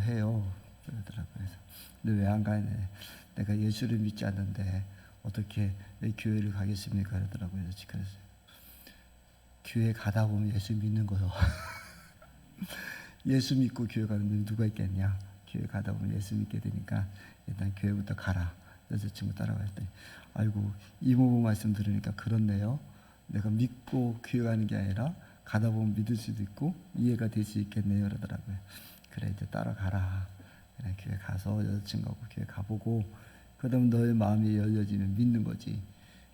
해요. 그러더라고요. 그래서 너 왜 안 가냐? 내가 예수를 믿지 않는데 어떻게 내 교회를 가겠습니까? 그러더라고요. 그래서 교회 가다 보면 예수 믿는 거요. 예수 믿고 교회 가는 분 누가 있겠냐? 교회 가다 보면 예수 믿게 되니까 일단 교회부터 가라. 여자친구 따라갔더니 아이고 이모부 말씀 들으니까 그렇네요. 내가 믿고 교회 가는 게 아니라 가다 보면 믿을 수도 있고 이해가 될 수 있겠네요. 그러더라고요. 그래 이제 따라가라. 그냥 교회 가서 여자친구하고 교회 가보고 그다음 너의 마음이 열려지면 믿는 거지.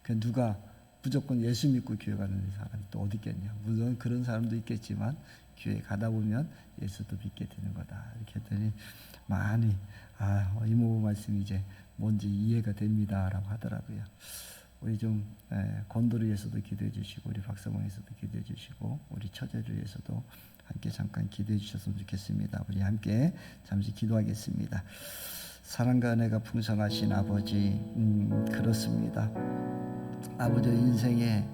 그 누가 무조건 예수 믿고 교회 가는 사람이 또 어디 있겠냐. 물론 그런 사람도 있겠지만 교회 가다 보면 예수도 믿게 되는 거다. 이렇게 했더니 많이 이모부 말씀이 이제 뭔지 이해가 됩니다라고 하더라고요. 우리 좀 건도를 위해서도 기도해 주시고 우리 박사방에서도 기도해 주시고 우리 처제를 위해서도 함께 잠깐 기도해 주셨으면 좋겠습니다. 우리 함께 잠시 기도하겠습니다. 사랑과 은혜가 풍성하신 아버지, 그렇습니다. 아버지 인생의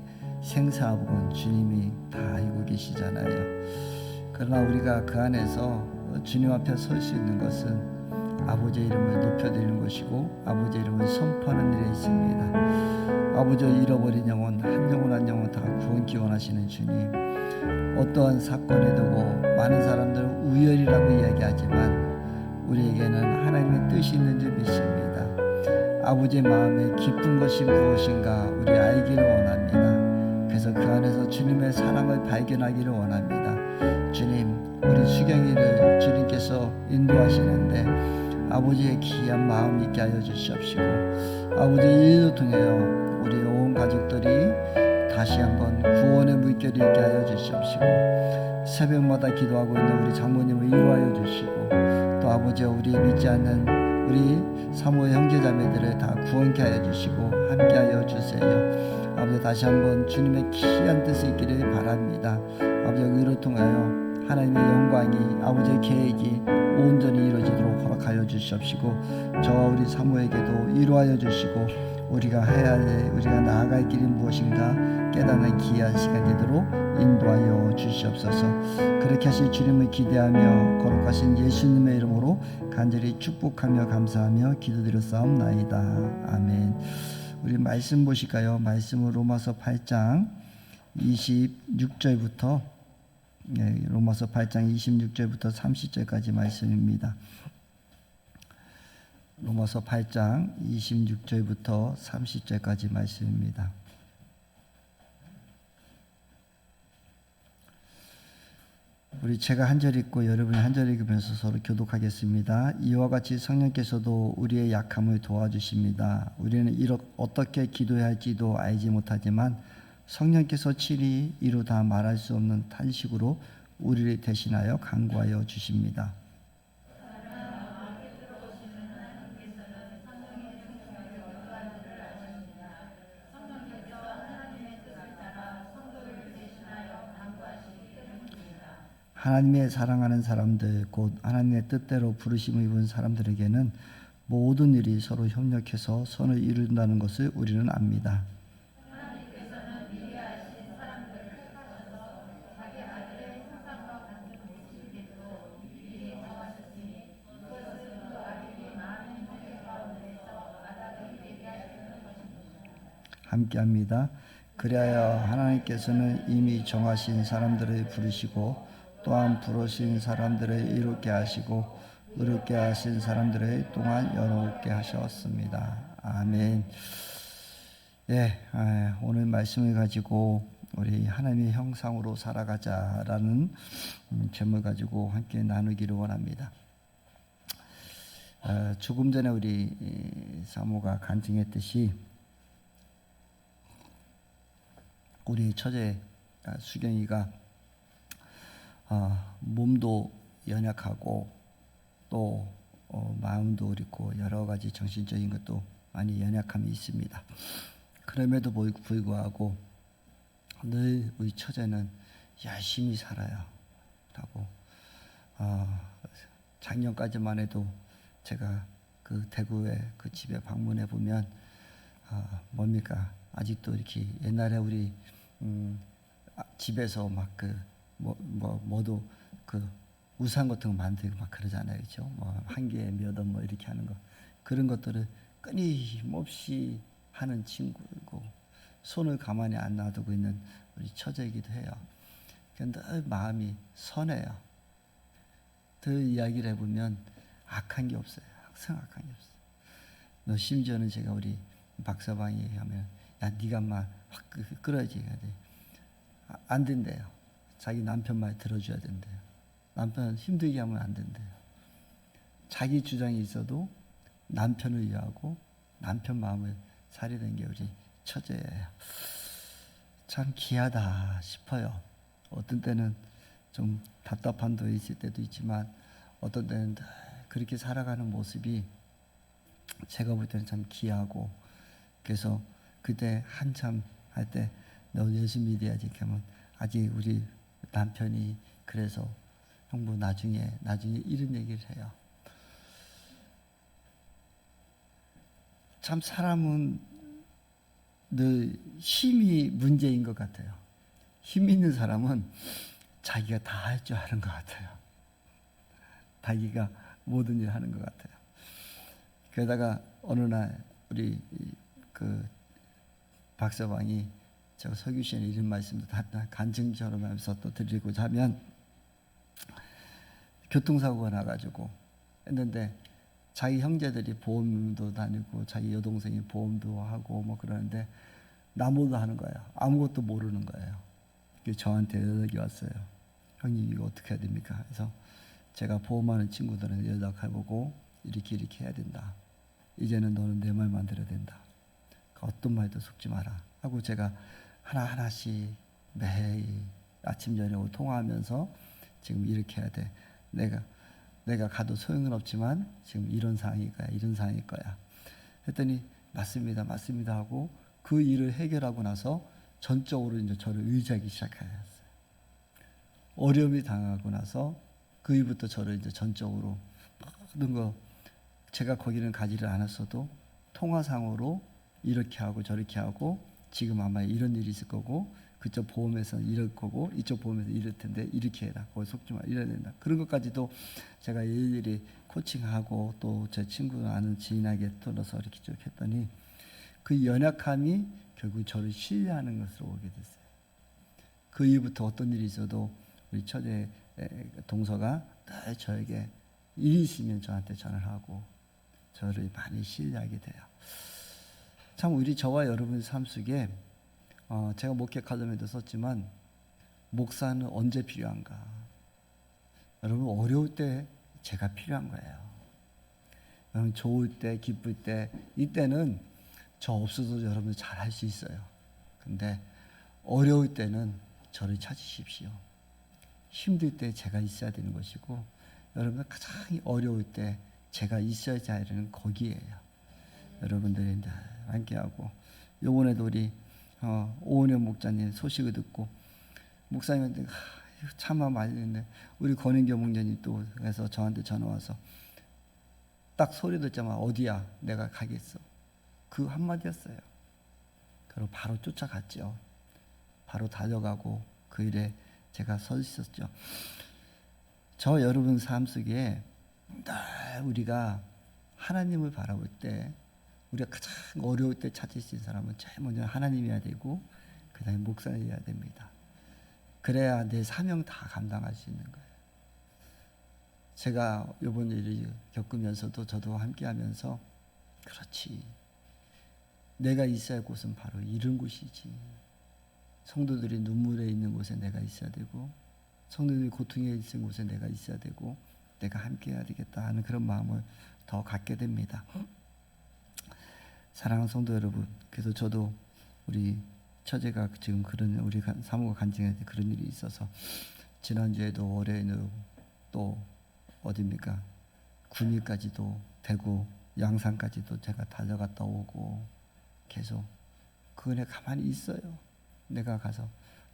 생사복은 주님이 다 알고 계시잖아요. 그러나 우리가 그 안에서 주님 앞에 설 수 있는 것은 아버지의 이름을 높여드리는 것이고 아버지의 이름을 선포하는 일에 있습니다. 아버지의 잃어버린 영혼 한 영혼 한 영혼 다 구원 기원하시는 주님, 어떠한 사건에 두고 많은 사람들은 우열이라고 이야기하지만 우리에게는 하나님의 뜻이 있는 줄 믿습니다. 아버지의 마음에 기쁜 것이 무엇인가 우리 알기를 원합니다. 그래서 그 안에서 주님의 사랑을 발견하기를 원합니다. 주님, 우리 수경이를 주님께서 인도하시는데 아버지의 귀한 마음 있게 하여 주시옵시고 아버지의 일을 통하여 우리 온 가족들이 다시 한번 구원의 물결이 있게 하여 주시옵시고 새벽마다 기도하고 있는 우리 장모님을 위로하여 주시고 또 아버지와 우리 믿지 않는 우리 사모의 형제자매들을 다 구원케 하여 주시고 함께 하여 주세요. 아버지 다시 한번 주님의 귀한 뜻이 있기를 바랍니다. 아버지의 의를 통하여 하나님의 영광이 아버지의 계획이 온전히 이루어지도록 허락하여 주시옵시고 저와 우리 사모에게도 이루하여 주시고 우리가 해야 할 우리가 나아갈 길이 무엇인가 깨닫는 귀한 시간 되도록 인도하여 주시옵소서. 그렇게 하실 주님을 기대하며 거룩하신 예수님의 이름으로 간절히 축복하며 감사하며 기도드렸사옵나이다. 아멘. 우리 말씀 보실까요? 말씀은 로마서 8장 26절부터 로마서 8장 26절부터 30절까지 말씀입니다. 로마서 8장 26절부터 30절까지 말씀입니다. 우리 제가 한 절 읽고 여러분이 한 절 읽으면서 서로 교독하겠습니다. 이와 같이 성령께서도 우리의 약함을 도와주십니다. 우리는 어떻게 기도해야 할지도 알지 못하지만 성령께서 친히 이루 다 말할 수 없는 탄식으로 우리를 대신하여 간구하여 주십니다. 하나님의 사랑하는 사람들 곧 하나님의 뜻대로 부르심을 입은 사람들에게는 모든 일이 서로 협력해서 선을 이룬다는 것을 우리는 압니다. 함께합니다. 그리하여 하나님께서는 이미 정하신 사람들을 부르시고 또한 부르신 사람들을 이롭게 하시고 의롭게 하신 사람들을 또한 영롭게 하셨습니다. 아멘. 오늘 말씀을 가지고 우리 하나님의 형상으로 살아가자라는 제목을 가지고 함께 나누기를 원합니다. 조금 전에 우리 사모가 간증했듯이 우리 처제 수경이가 몸도 연약하고 또 마음도 어렵고 여러 가지 정신적인 것도 많이 연약함이 있습니다. 그럼에도 불구하고 늘 우리 처제는 열심히 살아요 라고 작년까지만 해도 제가 그 대구에 그 집에 방문해 보면 뭡니까 아직도 이렇게 옛날에 우리 집에서 막 뭐도 그 우산 같은 거 만들고 막 그러잖아요, 그렇죠? 뭐 한 개에 몇 원 뭐 이렇게 하는 거 그런 것들을 끊임없이 하는 친구고 손을 가만히 안 놔두고 있는 우리 처제이기도 해요. 그런데 늘 마음이 선해요. 그 이야기를 해보면 악한 게 없어요. 항상 악한 게 없어요. 너 심지어는 제가 우리 박서방이 하면 야 네가 막 확 끌어야지 해야 돼. 안 된대요. 자기 남편 말 들어줘야 된대요. 남편 힘들게 하면 안 된대요. 자기 주장이 있어도 남편을 위하고 남편 마음을 살리는 게 우리 처제예요. 참 귀하다 싶어요. 어떤 때는 좀 답답한 도 있을 때도 있지만 어떤 때는 그렇게 살아가는 모습이 제가 볼 때는 참 귀하고 그래서 그때 한참 할 때 너 예수 믿어야지 하면 아직 우리 남편이 그래서 형부 나중에 이런 얘기를 해요. 참 사람은 늘 힘이 문제인 것 같아요. 힘 있는 사람은 자기가 다 할 줄 아는 것 같아요. 자기가 모든 일을 하는 것 같아요. 그러다가 어느 날 우리 그 박서방이 저 서규시에 이런 말씀도 다 간증처럼 하면서 또 드리고자 하면 교통사고가 나가지고 했는데 자기 형제들이 보험도 다니고 자기 여동생이 보험도 하고 뭐 그러는데 나무도 하는 거예요. 아무것도 모르는 거예요. 저한테 연락이 왔어요. 형님 이거 어떻게 해야 됩니까? 그래서 제가 보험하는 친구들은 연락해보고 이렇게 해야 된다. 이제는 너는 내 말만 들어야 된다. 어떤 말도 속지 마라 하고 제가 하나하나씩 매일 아침 저녁으로 통화하면서 지금 이렇게 해야 돼. 내가 가도 소용은 없지만 지금 이런 상황일 거야. 이런 상황일 거야. 했더니 맞습니다. 맞습니다 하고 그 일을 해결하고 나서 전적으로 이제 저를 의지하기 시작했어요. 어려움이 당하고 나서 그 이후부터 저를 이제 전적으로 모든 거 제가 거기는 가지를 않았어도 통화상으로 이렇게 하고 저렇게 하고 지금 아마 이런 일이 있을 거고 그쪽 보험에서는 이럴 거고 이쪽 보험에서 이럴 텐데 이렇게 해라. 거기 속지 마. 이래야 된다. 그런 것까지도 제가 일일이 코칭하고 또 제 친구 아는 지인에게 들어서 이렇게 쭉 했더니 그 연약함이 결국 저를 신뢰하는 것으로 오게 됐어요. 그 이후부터 어떤 일이 있어도 우리 처제 동서가 늘 저에게 일이 있으면 저한테 전화를 하고 저를 많이 신뢰하게 돼요. 참 우리 저와 여러분 삶 속에 제가 목회 카드에도 썼지만 목사는 언제 필요한가? 여러분 어려울 때 제가 필요한 거예요. 여러분 좋을 때 기쁠 때 이때는 저 없어도 여러분 잘 할 수 있어요. 근데 어려울 때는 저를 찾으십시오. 힘들 때 제가 있어야 되는 것이고 여러분 가장 어려울 때 제가 있어야 하는 거기에요. 여러분들이 함께하고 요번에도 우리 오은영 목사님 소식을 듣고 목사님한테 참아 말리는데 우리 권인교 목사님 또 해서 저한테 전화 와서 딱 소리 듣자마자 어디야 내가 가겠어 그 한마디였어요. 그리고 바로 쫓아갔죠. 바로 달려가고 그 일에 제가 서 있었죠. 저 여러분 삶 속에 늘 우리가 하나님을 바라볼 때 우리가 가장 어려울 때 찾을 수 있는 사람은 제일 먼저 하나님이어야 되고 그 다음에 목사여야 됩니다. 그래야 내 사명 다 감당할 수 있는 거예요. 제가 이번 일을 겪으면서도 저도 함께 하면서 그렇지 내가 있어야 할 곳은 바로 이런 곳이지. 성도들이 눈물에 있는 곳에 내가 있어야 되고 성도들이 고통에 있는 곳에 내가 있어야 되고 내가 함께 해야 되겠다 하는 그런 마음을 더 갖게 됩니다. 사랑하는 성도 여러분, 그래서 저도 우리 처제가 지금 그런 우리 사모가 간증할 때 그런 일이 있어서 지난주에도 월요일에도 또 어디입니까? 군위까지도 대구 양산까지도 제가 달려갔다 오고 계속 그 은혜 가만히 있어요. 내가 가서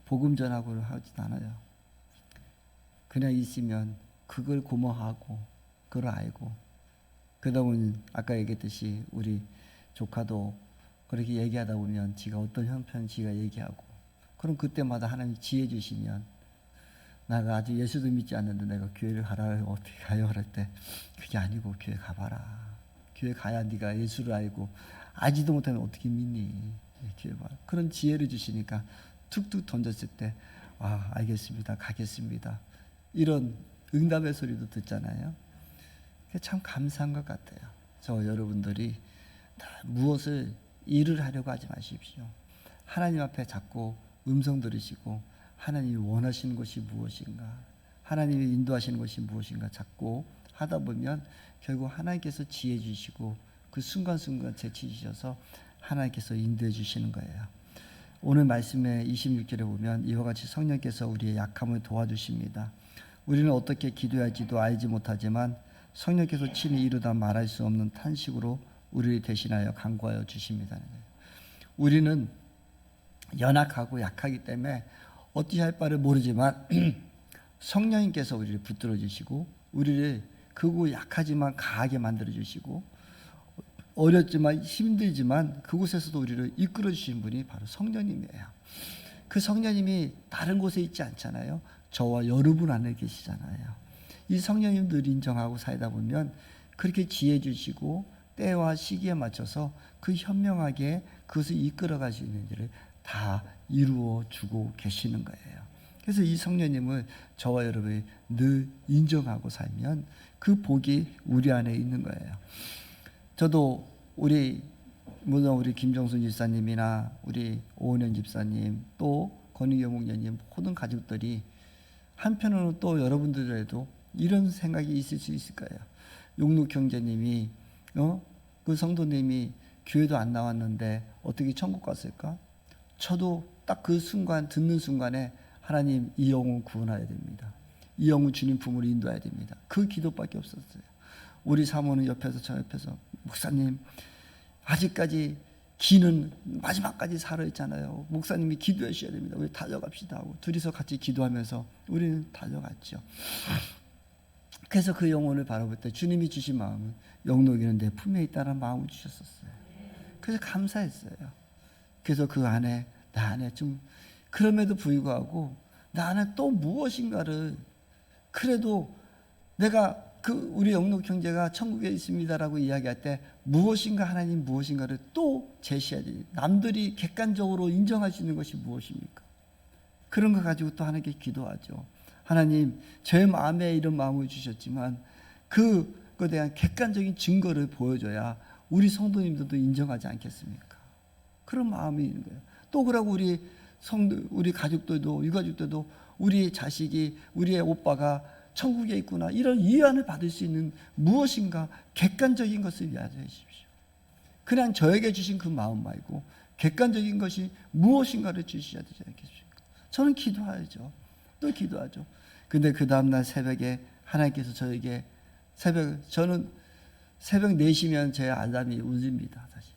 복음 전하고를 하진 않아요. 그냥 있으면 그걸 고마워하고 그걸 알고 그러다 보니 아까 얘기했듯이 우리 조카도 그렇게 얘기하다 보면 지가 어떤 형편 지가 얘기하고 그럼 그때마다 하나님 지혜 주시면 나가 아직 예수도 믿지 않는데 내가 교회를 가라 어떻게 가요? 그럴 때 그게 아니고 교회 가봐라. 교회 가야 네가 예수를 알고 알지도 못하면 어떻게 믿니? 교회 봐. 그런 지혜를 주시니까 툭툭 던졌을 때 알겠습니다. 가겠습니다. 이런 응답의 소리도 듣잖아요. 그게 참 감사한 것 같아요. 저 여러분들이 다 무엇을 일을 하려고 하지 마십시오. 하나님 앞에 자꾸 음성 들으시고 하나님이 원하시는 것이 무엇인가, 하나님이 인도하시는 것이 무엇인가 자꾸 하다 보면 결국 하나님께서 지혜 주시고 그 순간순간 재치 주셔서 하나님께서 인도해 주시는 거예요. 오늘 말씀의 26절에 보면 이와 같이 성령께서 우리의 약함을 도와주십니다. 우리는 어떻게 기도해야 할지도 알지 못하지만 성령께서 친히 이루다 말할 수 없는 탄식으로 우리를 대신하여 간구하여 주십니다. 우리는 연약하고 약하기 때문에 어떻게 할 바를 모르지만 성령님께서 우리를 붙들어 주시고 우리를 그고 약하지만 강하게 만들어 주시고 어렵지만 힘들지만 그곳에서도 우리를 이끌어 주시는 분이 바로 성령님이에요. 그 성령님이 다른 곳에 있지 않잖아요. 저와 여러분 안에 계시잖아요. 이 성령님들 인정하고 살다 보면 그렇게 지혜 주시고 때와 시기에 맞춰서 그 현명하게 그것을 이끌어 가시는 일을 다 이루어 주고 계시는 거예요. 그래서 이 성령님을 저와 여러분이 늘 인정하고 살면 그 복이 우리 안에 있는 거예요. 저도 물론 우리 김정순 집사님이나 우리 오은현 집사님 또 권희경 목사님 모든 가족들이 한편으로는 또 여러분들에도 이런 생각이 있을 수 있을 거예요. 용록 형제님이 그 성도님이 교회도 안 나왔는데 어떻게 천국 갔을까? 저도 딱 그 순간 듣는 순간에 하나님 이 영혼 구원해야 됩니다. 이 영혼 주님 품으로 인도해야 됩니다. 그 기도밖에 없었어요. 우리 사모는 옆에서 저 옆에서 목사님 아직까지 기는 마지막까지 살아있잖아요. 목사님이 기도해 주셔야 됩니다. 우리 달려갑시다 하고 둘이서 같이 기도하면서 우리는 달려갔죠. 그래서 그 영혼을 바라볼 때 주님이 주신 마음은 영록이는 내 품에 있다는 마음을 주셨었어요. 그래서 감사했어요. 그래서 그 안에 나 안에 좀 그럼에도 불구하고 나 안에 또 무엇인가를 그래도 내가 우리 영록 형제가 천국에 있습니다라고 이야기할 때 무엇인가 하나님 무엇인가를 또 제시해야 돼요. 남들이 객관적으로 인정할 수 있는 것이 무엇입니까? 그런 거 가지고 또 하나님께 기도하죠. 하나님 제 마음에 이런 마음을 주셨지만 그거에 대한 객관적인 증거를 보여줘야 우리 성도님들도 인정하지 않겠습니까? 그런 마음이 있는 거예요. 또 그러고 우리 가족들도 유가족들도 우리 자식이 우리의 오빠가 천국에 있구나 이런 위안을 받을 수 있는 무엇인가 객관적인 것을 위하여 주십시오. 그냥 저에게 주신 그 마음 말고 객관적인 것이 무엇인가를 주셔야 되지 않겠습니까? 저는 기도하죠. 또 기도하죠. 근데 그 다음날 새벽에 하나님께서 저에게 저는 새벽 4시면 제 알람이 울립니다. 사실.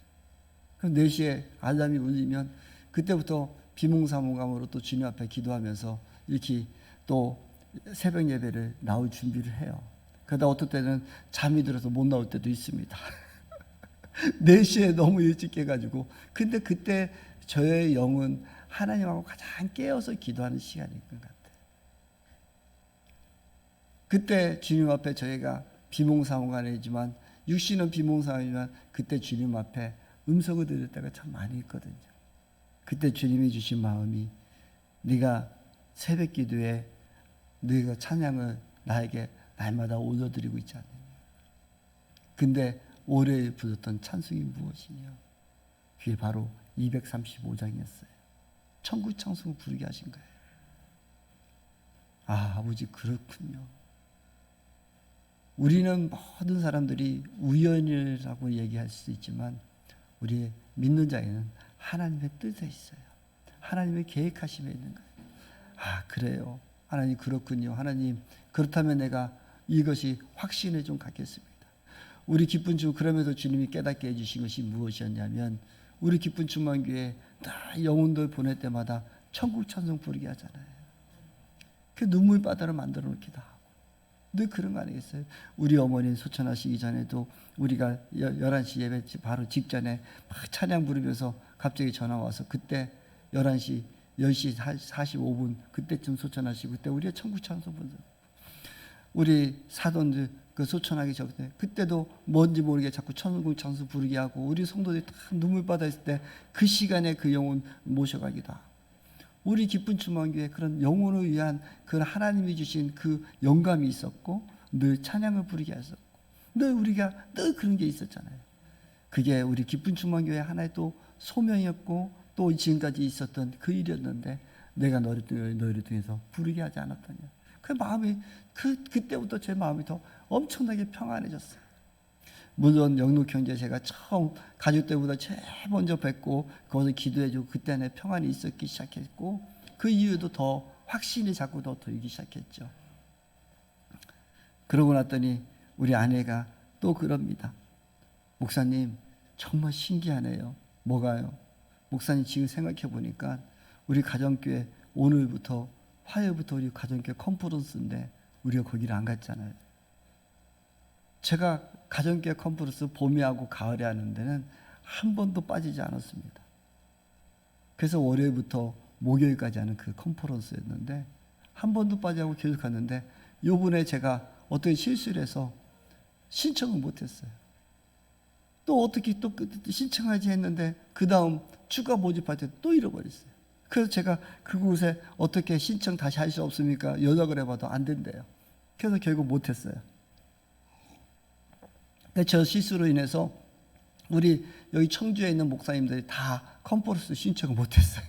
그럼 4시에 알람이 울리면 그때부터 비몽사몽감으로 또 주님 앞에 기도하면서 이렇게 또 새벽 예배를 나올 준비를 해요. 그러다 어떨 때는 잠이 들어서 못 나올 때도 있습니다. 4시에 너무 일찍 깨가지고. 근데 그때 저의 영은 하나님하고 가장 깨어서 기도하는 시간인 것 같아요. 그때 주님 앞에 저희가 비몽사몽간이지만 육신은 비몽사몽이지만 그때 주님 앞에 음성을 들을 때가 참 많이 있거든요. 그때 주님이 주신 마음이 네가 새벽 기도에 네가 찬양을 나에게 날마다 올려드리고 있지 않느냐. 근데 올해 부르던 찬송이 무엇이냐. 그게 바로 235장이었어요. 천국 찬송을 부르게 하신 거예요. 아버지 그렇군요. 우리는 모든 사람들이 우연이라고 얘기할 수 있지만 우리 믿는 자에는 하나님의 뜻에 있어요. 하나님의 계획하심에 있는 거예요. 그래요. 하나님 그렇군요. 하나님 그렇다면 내가 이것이 확신을 좀 갖겠습니다. 우리 기쁜 주 그러면서 주님이 깨닫게 해주신 것이 무엇이었냐면 우리 기쁜 충만교회 다 영혼들 보낼 때마다 천국 찬송 부르게 하잖아요. 그 눈물바다를 만들어 놓기도 하고 늘 그런 거 아니겠어요? 우리 어머니 소천하시기 전에도 우리가 11시 예배 바로 직전에 막 찬양 부르면서 갑자기 전화 와서 그때 11시 10시 45분 그때쯤 소천하시고, 그때 우리가 천국 찬송 부르, 우리 사돈들 그 소천하기 전에 그때도 뭔지 모르게 자꾸 천국 찬송 부르게 하고, 우리 성도들이 다 눈물바다 있을 때 그 시간에 그 영혼 모셔가기도 하고, 우리 기쁜 추모교회 그런 영혼을 위한 그 하나님이 주신 그 영감이 있었고, 늘 찬양을 부르게 하셨고, 늘 우리가 늘 그런 게 있었잖아요. 그게 우리 기쁜 추모교회 하나의 또 소명이었고, 또 지금까지 있었던 그 일이었는데, 내가 너희를 통해서 부르게 하지 않았더냐. 그 마음이 그때부터 제 마음이 더 엄청나게 평안해졌어요. 물론 영록형제 제가 처음 가족 때보다 제일 먼저 뵙고 거기서 기도해주고 그때 내 평안이 있었기 시작했고, 그 이후에도 더 확신이 자꾸 더 들기 시작했죠. 그러고 났더니 우리 아내가 또 그럽니다. 목사님 정말 신기하네요. 뭐가요? 목사님 지금 생각해 보니까 우리 가정교회 오늘부터 화요일부터 우리 가정교회 컨퍼런스인데 우리가 거기를 안 갔잖아요. 제가 가정교회 컨퍼런스 봄에 하고 가을에 하는 데는 한 번도 빠지지 않았습니다. 그래서 월요일부터 목요일까지 하는 그 컨퍼런스였는데 한 번도 빠지지 않고 계속 갔는데, 요번에 제가 어떻게 실수를 해서 신청을 못했어요. 또 어떻게 또 신청하지 했는데 그 다음 추가 모집할 때 또 잃어버렸어요. 그래서 제가 그곳에 어떻게 신청 다시 할 수 없습니까? 연락을 해봐도 안 된대요. 그래서 결국 못했어요. 저 실수로 인해서 우리 여기 청주에 있는 목사님들이 다 컨퍼런스 신청을 못했어요.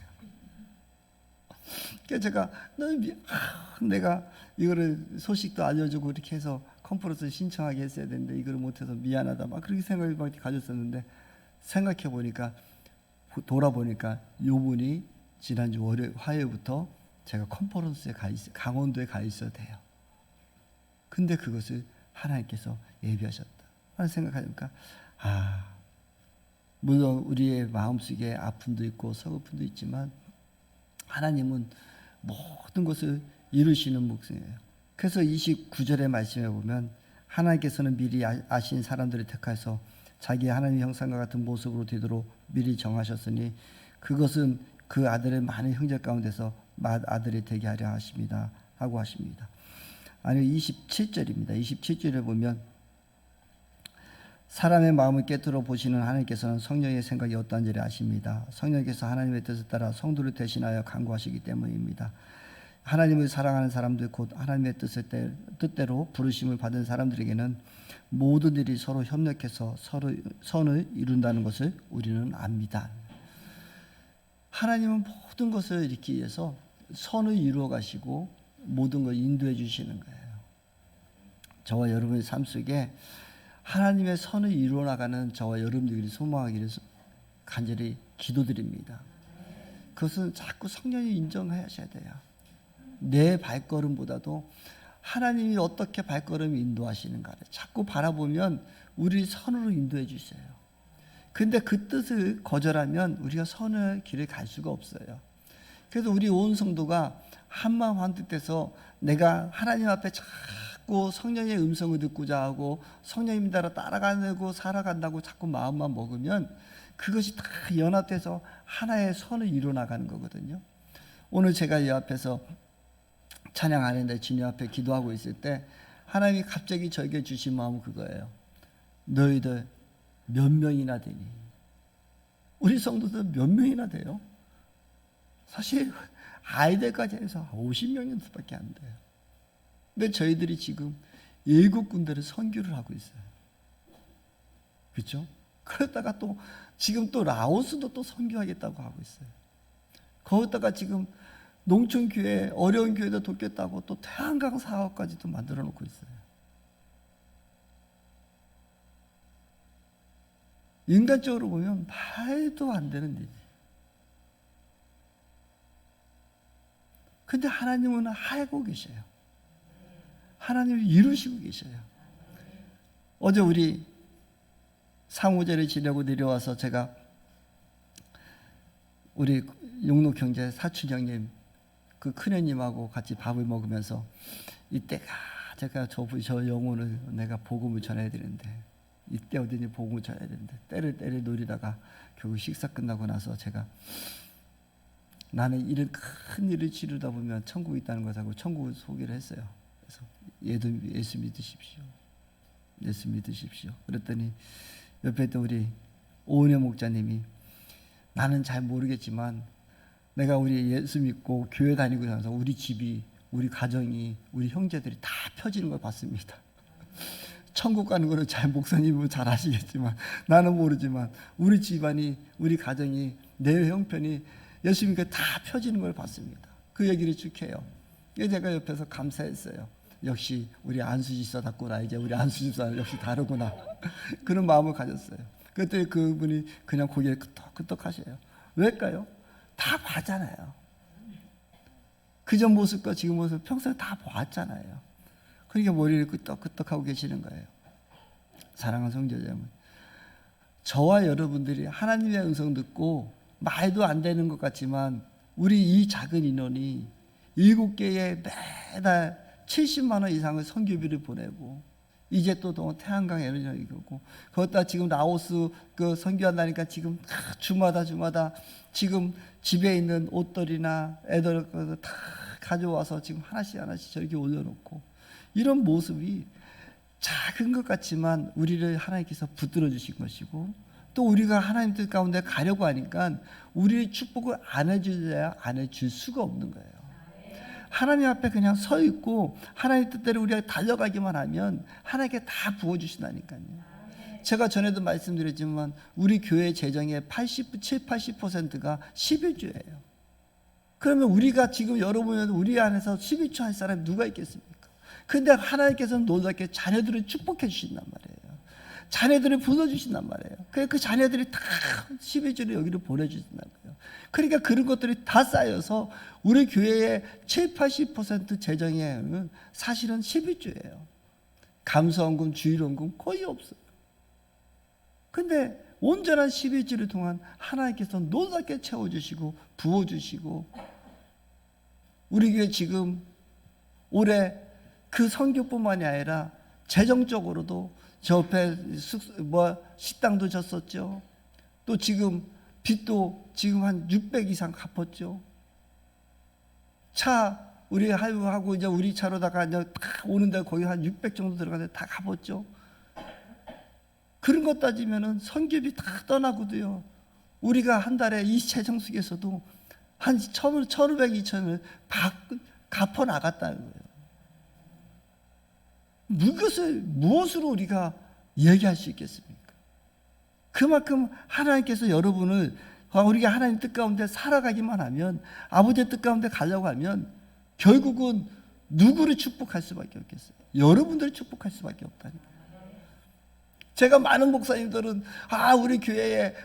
그래서 제가 내가 이거를 소식도 알려주고 이렇게 해서 컨퍼런스 신청하게 했어야 되는데 이걸 못해서 미안하다 막 그렇게 생각을 가졌었는데, 생각해 보니까 돌아보니까 요분이 지난주 화요일부터 제가 컨퍼런스에 강원도에 가 있어야 돼요. 근데 그것을 하나님께서 예비하셨다 하는 생각하니까, 물론 우리의 마음속에 아픔도 있고 서글픔도 있지만 하나님은 모든 것을 이루시는 목숨이에요. 그래서 29절의 말씀에 보면 하나님께서는 미리 아신 사람들을 택하여서 자기 하나님의 형상과 같은 모습으로 되도록 미리 정하셨으니 그것은 그 아들의 많은 형제 가운데서 맏아들이 되게 하려 하십니다 하고 하십니다. 아니 27절입니다. 27절에 보면 사람의 마음을 깨뜨려 보시는 하나님께서는 성령의 생각이 어떠한지를 아십니다. 성령께서 하나님의 뜻을 따라 성도를 대신하여 간구하시기 때문입니다. 하나님을 사랑하는 사람들 곧 하나님의 뜻대로 부르심을 받은 사람들에게는 모든 일이 서로 협력해서 서로 선을 이룬다는 것을 우리는 압니다. 하나님은 모든 것을 이루기 위해서 선을 이루어 가시고 모든 걸 인도해 주시는 거예요. 저와 여러분의 삶 속에 하나님의 선을 이루어 나가는 저와 여러분들이 소망하기를 간절히 기도드립니다. 그것은 자꾸 성령이 인정하셔야 돼요. 내 발걸음보다도 하나님이 어떻게 발걸음 인도하시는가를 자꾸 바라보면 우리 선으로 인도해 주세요. 근데 그 뜻을 거절하면 우리가 선의 길을 갈 수가 없어요. 그래서 우리 온 성도가 한마음 한뜻돼서 내가 하나님 앞에 자꾸 성령의 음성을 듣고자 하고 성령님 따라 따라가고 살아간다고 자꾸 마음만 먹으면 그것이 다 연합돼서 하나의 선을 이루어 나가는 거거든요. 오늘 제가 이 앞에서 찬양하는데 주님 앞에 기도하고 있을 때 하나님이 갑자기 저에게 주신 마음은 그거예요. 너희들 몇 명이나 되니? 우리 성도들 몇 명이나 돼요? 사실 아이들까지 해서 50명밖에 안 돼요. 근데 저희들이 지금 7군데를 선교를 하고 있어요. 그렇죠? 그러다가 또 지금 또 라오스도 또 선교하겠다고 하고 있어요. 거기다가 지금 농촌교회 어려운 교회도 돕겠다고 또 태양광 사업까지도 만들어 놓고 있어요. 인간적으로 보면 말도 안 되는 일이에요. 근데 하나님은 하고 계셔요. 하나님을 이루시고 계셔요. 어제 우리 상우제를 지내고 내려와서 제가 우리 용록 형제 사춘 형님 그 큰애님하고 같이 밥을 먹으면서 이때가 제가 저 영혼을 내가 복음을 전해야 되는데 이때 어디니 복음을 전해야 되는데 때를 노리다가 결국 식사 끝나고 나서 제가 나는 이런 큰 일을 치르다 보면 천국이 있다는 것하고 천국을 소개를 했어요. 그래서 예수 믿으십시오. 예수 믿으십시오. 그랬더니 옆에 있던 우리 오은혜 목자님이 나는 잘 모르겠지만 내가 우리 예수 믿고 교회 다니고 나서 우리 집이, 우리 가정이, 우리 형제들이 다 펴지는 걸 봤습니다. 천국 가는 거는 잘 목사님은 잘 아시겠지만 나는 모르지만 우리 집안이, 우리 가정이, 내 형편이 예수 믿고 다 펴지는 걸 봤습니다. 그 얘기를 쭉 해요. 제가 옆에서 감사했어요. 역시 우리 안수 집사답구나. 이제 우리 안수 집사는 역시 다르구나. 그런 마음을 가졌어요. 그때 그분이 그냥 고개를 끄덕끄덕 하셔요. 왜일까요? 다 봤잖아요. 그전 모습과 지금 모습 평소에 다 봤잖아요. 그러니까 머리를 끄덕끄덕하고 계시는 거예요. 사랑하는 성도여러분, 저와 여러분들이 하나님의 음성 듣고 말도 안 되는 것 같지만 우리 이 작은 인원이 7개의 매달 70만 원 이상의 선교비를 보내고 이제 또 태양광 에너지고 그것다 지금 라오스 그 선교한다니까 지금 주마다 지금 집에 있는 옷들이나 애들 다 가져와서 지금 하나씩 저렇게 올려놓고 이런 모습이 작은 것 같지만 우리를 하나님께서 붙들어 주신 것이고 또 우리가 하나님 뜻 가운데 가려고 하니까 우리의 축복을 안 해줘야 안 해줄 수가 없는 거예요. 하나님 앞에 그냥 서 있고 하나님 뜻대로 우리가 달려가기만 하면 하나님께 다 부어주신다니까요. 제가 전에도 말씀드렸지만 우리 교회 재정의 80%가 11조예요. 그러면 우리가 지금 여러분이 우리 안에서 11조 할 사람이 누가 있겠습니까? 근데 하나님께서는 놀랍게 자녀들을 축복해 주신단 말이에요. 자녀들을 불러주신단 말이에요. 그 자녀들이 다 11조를 여기를 보내주신단 말이에요. 그러니까 그런 것들이 다 쌓여서 우리 교회의 70~80% 재정에 사실은 11조예요. 감사원금, 주일원금 거의 없어요. 근데 온전한 11조를 통한 하나님께서 놀랍게 채워주시고 부어주시고 우리 교회 지금 올해 그 선교뿐만이 아니라 재정적으로도 저 옆에 식당도 졌었죠. 또 지금 빚도 지금 한 600 이상 갚았죠. 차 우리 하고 이제 우리 차로다가 이제 다 오는데 거의 한 600 정도 들어가는데 다 갚았죠. 그런 것 따지면은 선교비 다 떠나고도요. 우리가 한 달에 이 재정 속에서도 한 1,500, 2,000을 갚아 나갔다는 거예요. 무엇으로 우리가 얘기할 수 있겠습니까? 그만큼 하나님께서 여러분을 우리가 하나님 뜻 가운데 살아가기만 하면 아버지의 뜻 가운데 가려고 하면 결국은 누구를 축복할 수밖에 없겠어요? 여러분들을 축복할 수밖에 없다니까. 제가 많은 목사님들은 우리 교회에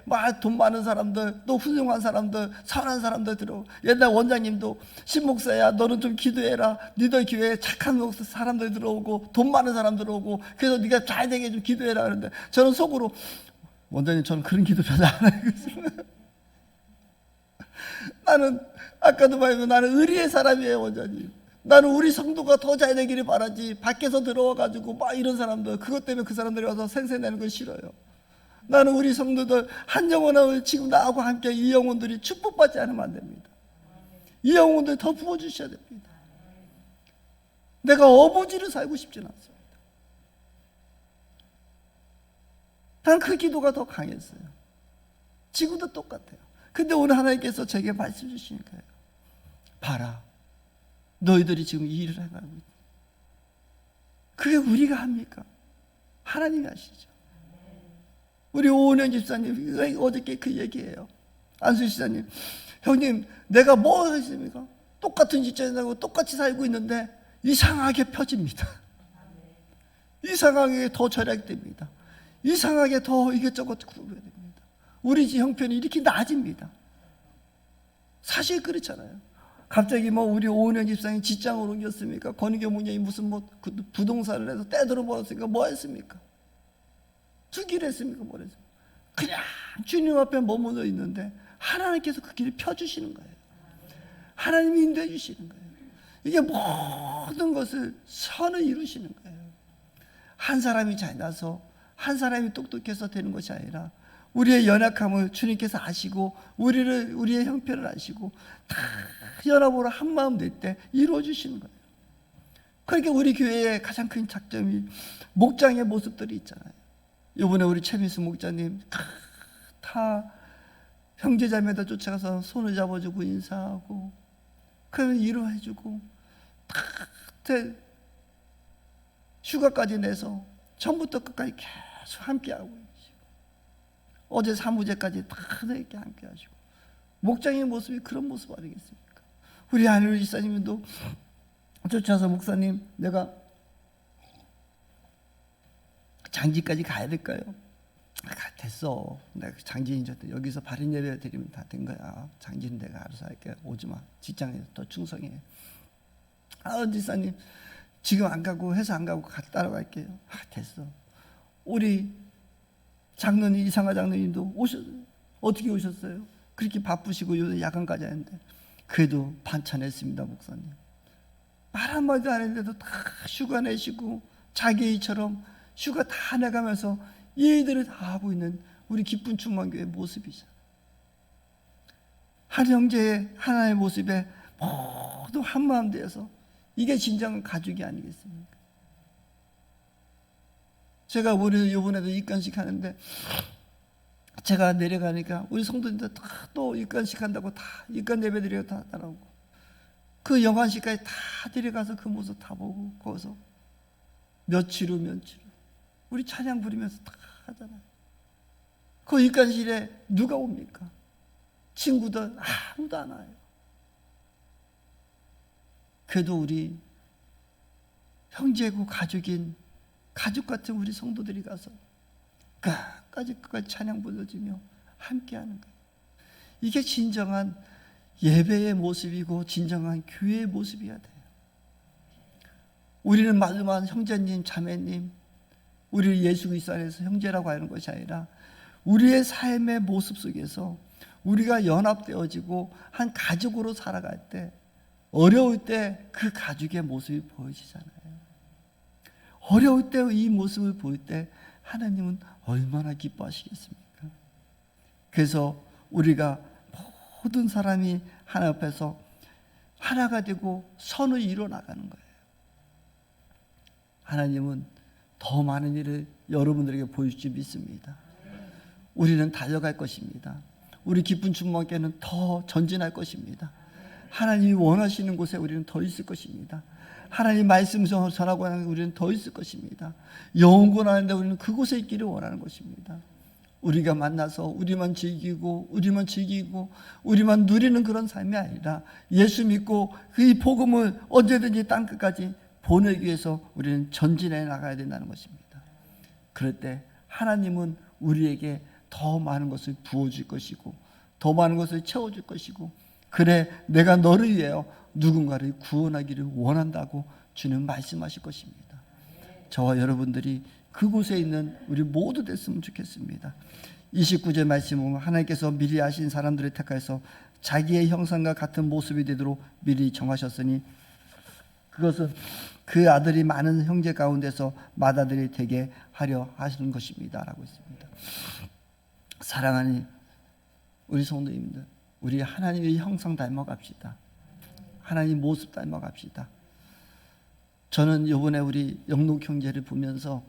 돈 많은 사람들 또 훌륭한 사람들 선한 사람들 들어오고 옛날 원장님도 신목사야 너는 좀 기도해라 너희 교회에 착한 사람들 들어오고 돈 많은 사람 들어오고 그래서 네가 잘 되게 좀 기도해라 그러는데 저는 속으로 원장님 저는 그런 기도 별로 안 하거든요. 나는 아까도 말했지만 나는 의리의 사람이에요. 원장님 나는 우리 성도가 더 잘 되기를 바라지 밖에서 들어와가지고 이런 사람들 그것 때문에 그 사람들이 와서 생색내는 걸 싫어요. 나는 우리 성도들 한 영혼을 지금 나하고 함께 이 영혼들이 축복받지 않으면 안 됩니다. 이 영혼들 더 부어주셔야 됩니다. 내가 어부지로 살고 싶지는 않습니다. 난 그 기도가 더 강했어요. 지금도 똑같아요. 근데 오늘 하나님께서 제게 말씀 주시니까요. 봐라. 너희들이 지금 이 일을 해가고 있다. 그게 우리가 합니까? 하나님이 하시죠. 우리 오은영 집사님 어저께 그 얘기예요. 안수 집사님, 형님 내가 뭐 했습니까? 똑같은 집사님하고 똑같이 살고 있는데 이상하게 펴집니다. 이상하게 더 절약됩니다. 이상하게 더 이것저것 구별됩니다. 우리 집 형편이 이렇게 나아집니다. 사실 그렇잖아요. 갑자기 우리 오은영 집사님 직장으로 옮겼습니까? 권희교 문영이 무슨 부동산을 해서 떼들어 벌었으니까 뭐 했습니까? 주기를 했습니까? 뭘 했습니까? 그냥 주님 앞에 머물러 있는데 하나님께서 그 길을 펴주시는 거예요. 하나님이 인도해 주시는 거예요. 이게 모든 것을 선을 이루시는 거예요. 한 사람이 잘나서 한 사람이 똑똑해서 되는 것이 아니라 우리의 연약함을 주님께서 아시고 우리의 형편을 아시고 다 연합으로 한마음 될 때 이루어 주시는 거예요. 그러니까 우리 교회의 가장 큰 장점이 목장의 모습들이 있잖아요. 이번에 우리 최민수 목자님 다 형제자매들 쫓아가서 손을 잡아주고 인사하고 그러면 위로해주고 다 휴가까지 내서 처음부터 끝까지 계속 함께하고 계시고 어제 사무제까지 다 이렇게 함께하시고 목장의 모습이 그런 모습 아니겠습니까? 우리 안일우 지사님도 쫓아서 목사님 내가 장지까지 가야 될까요? 됐어. 내가 장지인 줄 여기서 바른 예배 드리면 다 된 거야. 장지는 내가 알아서 할게. 오지 마. 직장에 더 충성해. 지사님 지금 안 가고 회사 안 가고 따라갈게요. 됐어. 우리 장로님 이상하 장로님도 어떻게 오셨어요? 그렇게 바쁘시고 요새 야간까지 하는데 그래도 반찬했습니다. 목사님 말 한마디도 안 했는데도 다 휴가 내시고 자기 일처럼 휴가 다 내가면서 이 일들을 다 하고 있는 우리 기쁜 충만교회의 모습이죠. 한 형제의 하나의 모습에 모두 한마음 되어서 이게 진정한 가족이 아니겠습니까? 제가 이번에도 입관식 하는데 제가 내려가니까 우리 성도님들 다 또 입관식 한다고 다 입관 예배 드리고 다 따라오고 그 영안식까지 다 데려가서 그 모습 다 보고 거기서 며칠 후 우리 찬양 부르면서 다 하잖아요. 그 입관실에 누가 옵니까? 친구들 아무도 안 와요. 그래도 우리 형제고 가족인 가족 같은 우리 성도들이 가서 끝까지 찬양 불러주며 함께하는 거예요. 이게 진정한 예배의 모습이고 진정한 교회의 모습이어야 돼요. 우리는 말로만 형제님, 자매님, 우리를 예수 그리스도 안에서 형제라고 하는 것이 아니라 우리의 삶의 모습 속에서 우리가 연합되어지고 한 가족으로 살아갈 때 어려울 때 그 가족의 모습이 보여지잖아요. 어려울 때 이 모습을 볼 때 하나님은 얼마나 기뻐하시겠습니까? 그래서 우리가 모든 사람이 하나 앞에서 하나가 되고 선을 이루어 나가는 거예요. 하나님은 더 많은 일을 여러분들에게 보여줄 줄 믿습니다. 우리는 달려갈 것입니다. 우리 기쁜 충만교회는 더 전진할 것입니다. 하나님이 원하시는 곳에 우리는 더 있을 것입니다. 하나님 말씀 전하고 하는 우리는 더 있을 것입니다. 영원하는데 우리는 그곳에 있기를 원하는 것입니다. 우리가 만나서 우리만 즐기고 우리만 누리는 그런 삶이 아니라 예수 믿고 그 복음을 언제든지 땅끝까지 보내기 위해서 우리는 전진해 나가야 된다는 것입니다. 그럴 때 하나님은 우리에게 더 많은 것을 부어줄 것이고 더 많은 것을 채워줄 것이고 그래 내가 너를 위하여 누군가를 구원하기를 원한다고 주는 말씀하실 것입니다. 저와 여러분들이 그곳에 있는 우리 모두 됐으면 좋겠습니다. 29절 말씀 보면 하나님께서 미리 아신 사람들을 택하여서 자기의 형상과 같은 모습이 되도록 미리 정하셨으니 그것은 그 아들이 많은 형제 가운데서 맏아들이 되게 하려 하시는 것입니다 라고 했습니다. 사랑하는 우리 성도님들, 우리 하나님의 형상 닮아갑시다. 하나님 모습 닮아갑시다. 저는 이번에 우리 영록 형제를 보면서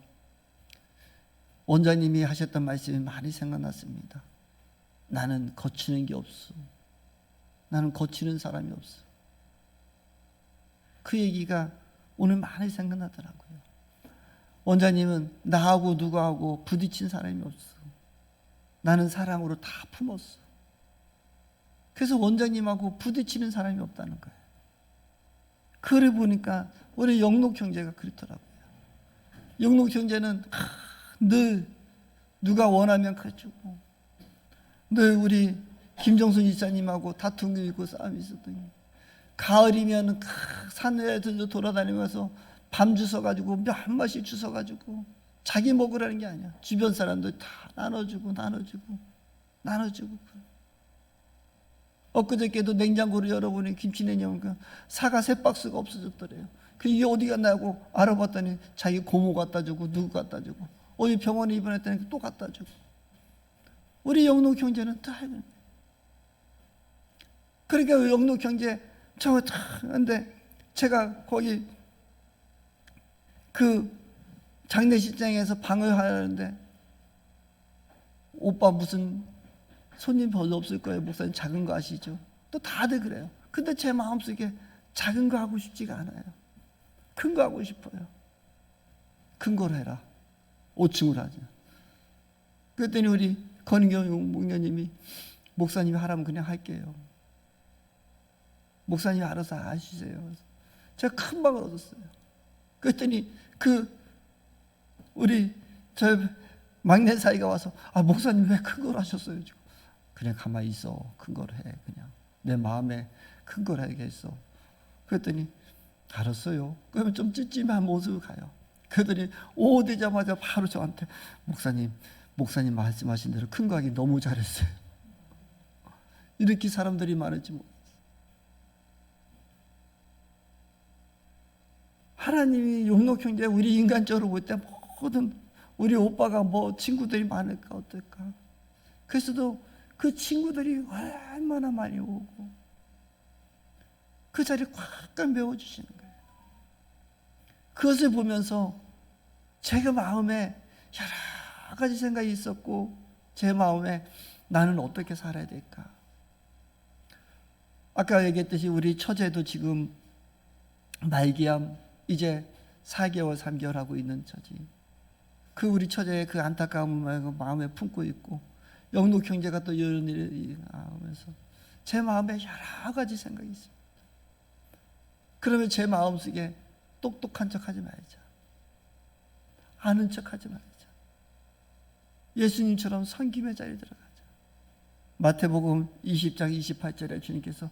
원장님이 하셨던 말씀이 많이 생각났습니다. 나는 거치는 게 없어. 나는 거치는 사람이 없어. 그 얘기가 오늘 많이 생각나더라고요. 원장님은 나하고 누구하고 부딪힌 사람이 없어. 나는 사랑으로 다 품었어. 그래서 원장님하고 부딪히는 사람이 없다는 거예요. 그걸 보니까 우리 영록 형제가 그렇더라고요. 영록 형제는 늘 누가 원하면 그래주고 늘 우리 김정순 이사님하고 다툼이 있고 싸움이 있었더니 가을이면 산에 돌아다니면서 밤 주워가지고 한 마씩 주워가지고 자기 먹으라는 게 아니야. 주변 사람들 다 나눠주고 엊그저께도 냉장고를 열어보니 김치 냉장고가 사과 3박스가 없어졌더래요. 이게 어디 갔나고 알아봤더니 자기 고모 갖다 주고 누구 갖다 주고 어디 병원에 입원했다니까 또 갖다 주고 우리 영록 형제는 다 해야 돼요. 그러니까 영록 형제 저거 근데 제가 거기 그 장례식장에서 방을 하는데 오빠 무슨 손님 별로 없을 거예요. 목사님 작은 거 아시죠? 또 다들 그래요. 근데 제 마음속에 작은 거 하고 싶지가 않아요. 큰 거 하고 싶어요. 큰 걸 해라. 5층을 하죠. 그랬더니 우리 권인경 목녀님이 목사님이 하라면 그냥 할게요. 목사님이 알아서 하시세요. 제가 큰 방을 얻었어요. 그랬더니 우리 저 막내 사이가 와서 목사님 왜 큰 걸 하셨어요? 그냥 가만히 있어. 큰 걸 해. 그냥 내 마음에 큰 걸 하겠어. 그랬더니 알았어요. 그러면 좀 찜찜한 모습을 가요. 그랬더니 오후 되자마자 바로 저한테 목사님 말씀하신 대로 큰 거 하기 너무 잘했어요. 이렇게 사람들이 많을지 모르겠어요. 하나님이 영록 형제 우리 인간적으로 볼 때 모든 우리 오빠가 친구들이 많을까 어떨까. 그래서도 그 친구들이 얼마나 많이 오고 그 자리를 꽉 메워주시는 거예요. 그것을 보면서 제가 마음에 여러 가지 생각이 있었고 제 마음에 나는 어떻게 살아야 될까. 아까 얘기했듯이 우리 처제도 지금 말기암 이제 4개월 3개월 하고 있는 처지. 그 우리 처제의 그 안타까움을 마음에 품고 있고 영록 형제가 또 이런 일이 나오면서 제 마음에 여러 가지 생각이 있습니다. 그러면 제 마음속에 똑똑한 척하지 말자. 아는 척하지 말자. 예수님처럼 섬김의 자리에 들어가자. 마태복음 20장 28절에 주님께서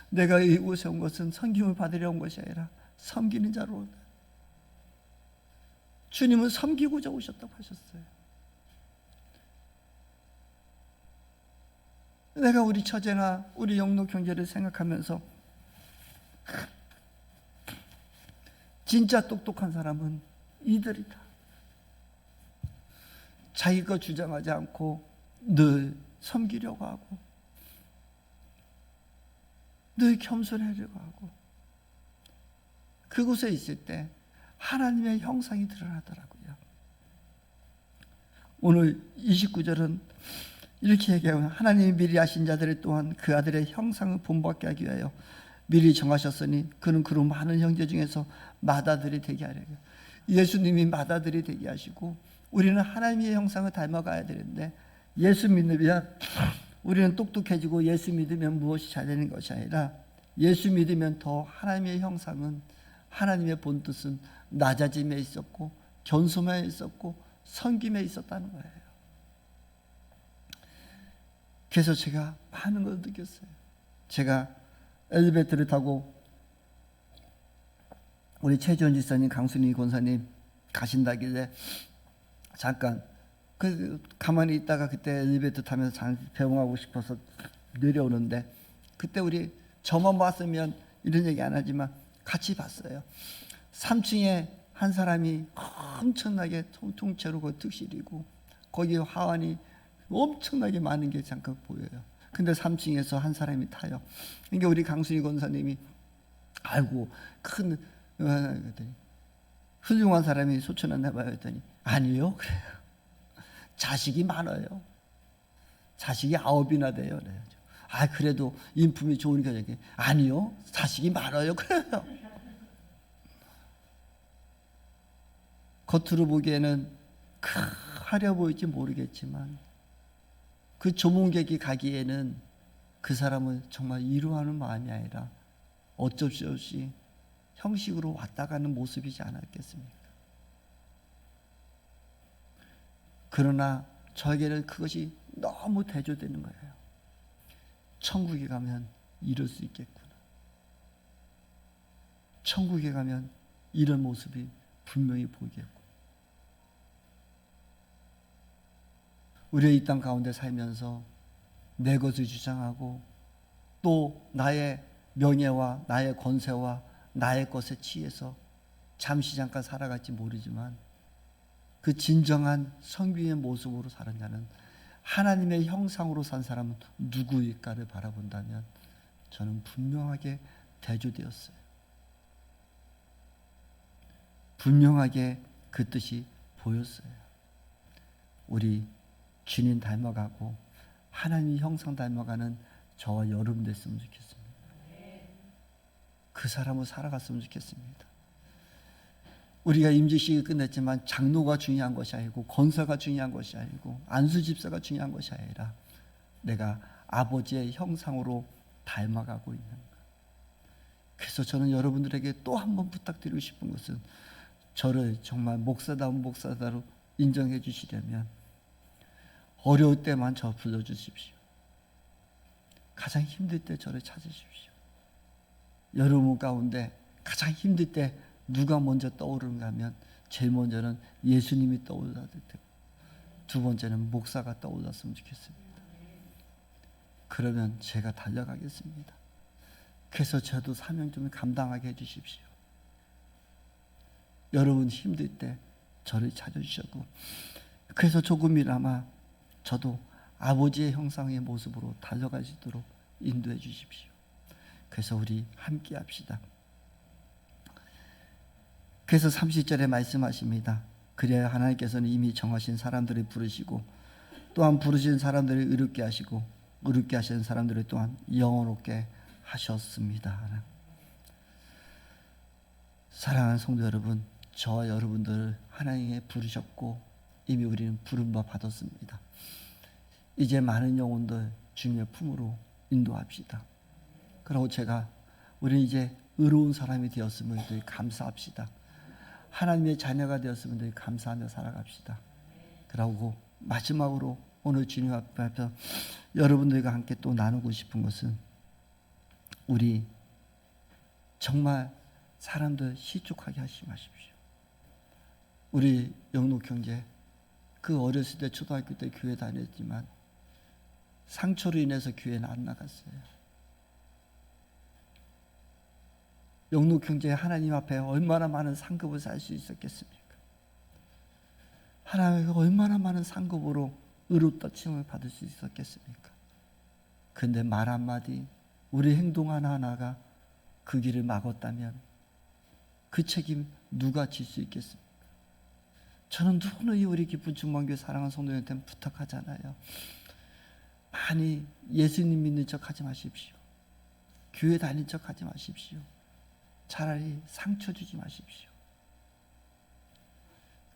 내가 이곳에 온 것은 섬김을 받으려 온 것이 아니라 섬기는 자로 온다. 주님은 섬기고자 오셨다고 하셨어요. 내가 우리 처제나 우리 영록 형제를 생각하면서 진짜 똑똑한 사람은 이들이다. 자기 거 주장하지 않고 늘 섬기려고 하고 늘 겸손하려고 하고 그곳에 있을 때 하나님의 형상이 드러나더라고요. 오늘 29절은 이렇게 얘기하면 하나님이 미리 아신 자들을 또한 그 아들의 형상을 본받게 하기 위하여 미리 정하셨으니 그는 그로 많은 형제 중에서 맏아들이 되게 하려고. 예수님이 맏아들이 되게 하시고 우리는 하나님의 형상을 닮아가야 되는데 예수 믿으면 우리는 똑똑해지고 예수 믿으면 무엇이 잘 되는 것이 아니라 예수 믿으면 더 하나님의 형상은 하나님의 본뜻은 낮아짐에 있었고 겸손함에 있었고 섬김에 있었다는 거예요. 그래서 제가 많은 걸 느꼈어요. 제가 엘리베이터를 타고 우리 최지원 지사님, 강순희 권사님 가신다길래 잠깐 가만히 있다가 그때 엘리베이터 타면서 배웅하고 싶어서 내려오는데 그때 우리 저만 봤으면 이런 얘기 안 하지만 같이 봤어요. 3층에 한 사람이 엄청나게 통째로 그 특실이고 거기 화환이 엄청나게 많은 게 잠깐 보여요. 근데 3층에서 한 사람이 타요. 그러니까 우리 강순희 권사님이 아이고 큰 훌륭한 사람이 소천했나 봐요 했더니 아니요 그래요. 자식이 많아요. 자식이 9이나 돼요. 그래요. 그래도 인품이 좋으니까 얘기 아니요 자식이 많아요. 그래요. 겉으로 보기에는 화려 보일지 모르겠지만 그 조문객이 가기에는 그 사람을 정말 이루하는 마음이 아니라 어쩔 수 없이 형식으로 왔다 가는 모습이지 않았겠습니까? 그러나 저에게는 그것이 너무 대조되는 거예요. 천국에 가면 이럴 수 있겠구나. 천국에 가면 이런 모습이 분명히 보이겠고 우리의 이 땅 가운데 살면서 내 것을 주장하고 또 나의 명예와 나의 권세와 나의 것에 취해서 잠시 잠깐 살아갈지 모르지만 그 진정한 성비의 모습으로 사는 자는 하나님의 형상으로 산 사람은 누구일까를 바라본다면 저는 분명하게 대조되었어요. 분명하게 그 뜻이 보였어요. 우리 주님 닮아가고 하나님 형상 닮아가는 저와 여러분 됐으면 좋겠습니다. 그 사람으로 살아갔으면 좋겠습니다. 우리가 임직식이 끝냈지만 장로가 중요한 것이 아니고 권사가 중요한 것이 아니고 안수집사가 중요한 것이 아니라 내가 아버지의 형상으로 닮아가고 있는 것. 그래서 저는 여러분들에게 또 한 번 부탁드리고 싶은 것은 저를 정말 목사다운 목사다로 인정해 주시려면 어려울 때만 저 불러주십시오. 가장 힘들 때 저를 찾으십시오. 여러분 가운데 가장 힘들 때 누가 먼저 떠오르는가 하면 제일 먼저는 예수님이 떠올라야 되고 두 번째는 목사가 떠올랐으면 좋겠습니다. 그러면 제가 달려가겠습니다. 그래서 저도 사명 좀 감당하게 해주십시오. 여러분 힘들 때 저를 찾아주셨고 그래서 조금이나마 저도 아버지의 형상의 모습으로 달려갈 수 있도록 인도해 주십시오. 그래서 우리 함께 합시다. 그래서 30절에 말씀하십니다. 그래야 하나님께서는 이미 정하신 사람들을 부르시고 또한 부르신 사람들을 의롭게 하시고 의롭게 하시는 사람들을 또한 영원롭게 하셨습니다. 사랑하는 성도 여러분, 저와 여러분들 하나님이 부르셨고 이미 우리는 부름바 받았습니다. 이제 많은 영혼들 주님의 품으로 인도합시다. 그리고 우리는 이제 의로운 사람이 되었음을 늘 감사합시다. 하나님의 자녀가 되었음을 늘 감사하며 살아갑시다. 그러고 마지막으로 오늘 주님 앞에서 여러분들과 함께 또 나누고 싶은 것은 우리 정말 사람들 시축하게 하지 마십시오. 우리 영록 형제 그 어렸을 때 초등학교 때 교회 다녔지만 상처로 인해서 교회는 안 나갔어요. 영록 형제 하나님 앞에 얼마나 많은 상급을 살 수 있었겠습니까? 하나님께 얼마나 많은 상급으로 의롭다 칭을 받을 수 있었겠습니까? 근데 말 한마디, 우리 행동 하나하나가 그 길을 막았다면 그 책임 누가 질 수 있겠습니까? 저는 누누이 우리 기쁜 중방교회 사랑하는 성도님한테 부탁하잖아요. 많이 예수님 믿는 척 하지 마십시오. 교회 다닌 척 하지 마십시오. 차라리 상처 주지 마십시오.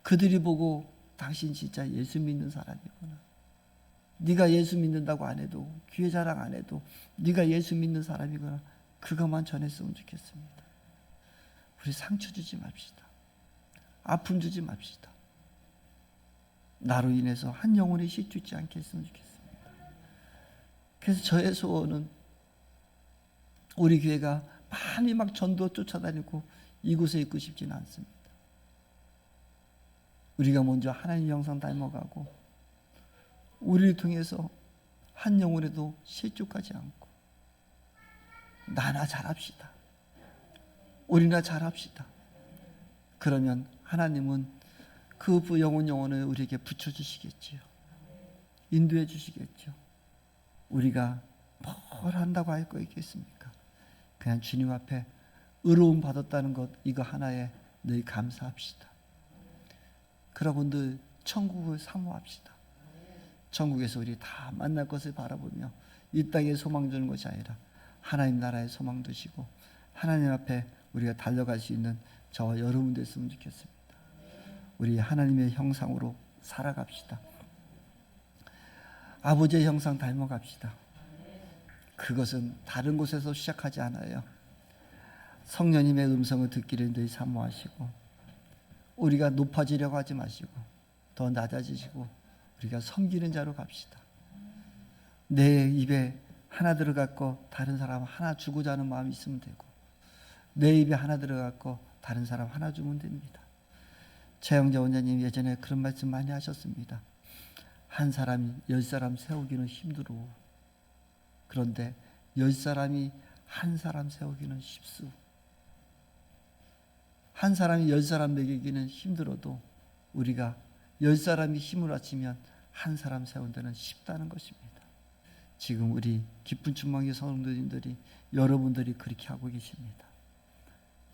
그들이 보고 당신 진짜 예수 믿는 사람이구나. 네가 예수 믿는다고 안 해도 교회 자랑 안 해도 네가 예수 믿는 사람이구나. 그것만 전했으면 좋겠습니다. 우리 상처 주지 맙시다. 아픔 주지 맙시다. 나로 인해서 한 영혼이 시주지 않게 했으면 좋겠습니다. 그래서 저의 소원은 우리 교회가 많이 막 전도 쫓아다니고 이곳에 있고 싶지는 않습니다. 우리가 먼저 하나님 형상 닮아가고 우리를 통해서 한 영혼에도 실족하지 않고 나나 잘합시다. 우리나 잘합시다. 그러면 하나님은 그 영혼을 우리에게 붙여주시겠지요. 인도해 주시겠죠. 우리가 뭘 한다고 할 거 있겠습니까? 그냥 주님 앞에 의로움 받았다는 것 이거 하나에 늘 감사합시다. 여러분들 천국을 사모합시다. 천국에서 우리 다 만날 것을 바라보며 이 땅에 소망 두는 것이 아니라 하나님 나라에 소망 두시고 하나님 앞에 우리가 달려갈 수 있는 저와 여러분 됐으면 좋겠습니다. 우리 하나님의 형상으로 살아갑시다. 아버지의 형상 닮아갑시다. 그것은 다른 곳에서 시작하지 않아요. 성령님의 음성을 듣기를 늘 사모하시고 우리가 높아지려고 하지 마시고 더 낮아지시고 우리가 섬기는 자로 갑시다. 내 입에 하나 들어갔고 다른 사람 하나 주고자 하는 마음이 있으면 되고 내 입에 하나 들어갔고 다른 사람 하나 주면 됩니다. 최영재 원장님 예전에 그런 말씀 많이 하셨습니다. 한 사람이 10사람 세우기는 힘들어. 그런데 10사람이 한 사람 세우기는 쉽수. 한 사람이 10사람 먹이기는 힘들어도 우리가 10사람이 힘을 합치면 한 사람 세운 데는 쉽다는 것입니다. 지금 우리 기쁜 충만교 성도님들이 여러분들이 그렇게 하고 계십니다.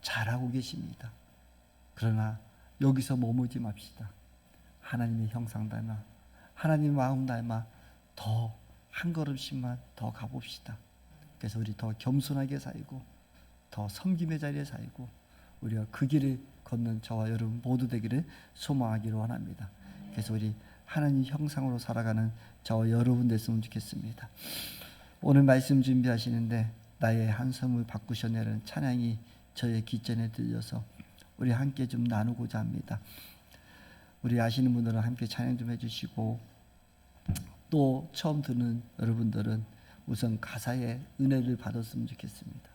잘하고 계십니다. 그러나 여기서 머무지 맙시다. 하나님의 형상 닮아, 하나님의 마음 닮아 더 한 걸음씩만 더 가봅시다. 그래서 우리 더 겸손하게 살고 더 섬김의 자리에 살고 우리가 그 길을 걷는 저와 여러분 모두 되기를 소망하기를 원합니다. 그래서 우리 하나님 형상으로 살아가는 저와 여러분 됐으면 좋겠습니다. 오늘 말씀 준비하시는데 나의 한섬을 바꾸셨네라는 찬양이 저의 귀전에 들려서 우리 함께 좀 나누고자 합니다. 우리 아시는 분들은 함께 찬양 좀 해주시고, 또 처음 듣는 여러분들은 우선 가사의 은혜를 받았으면 좋겠습니다.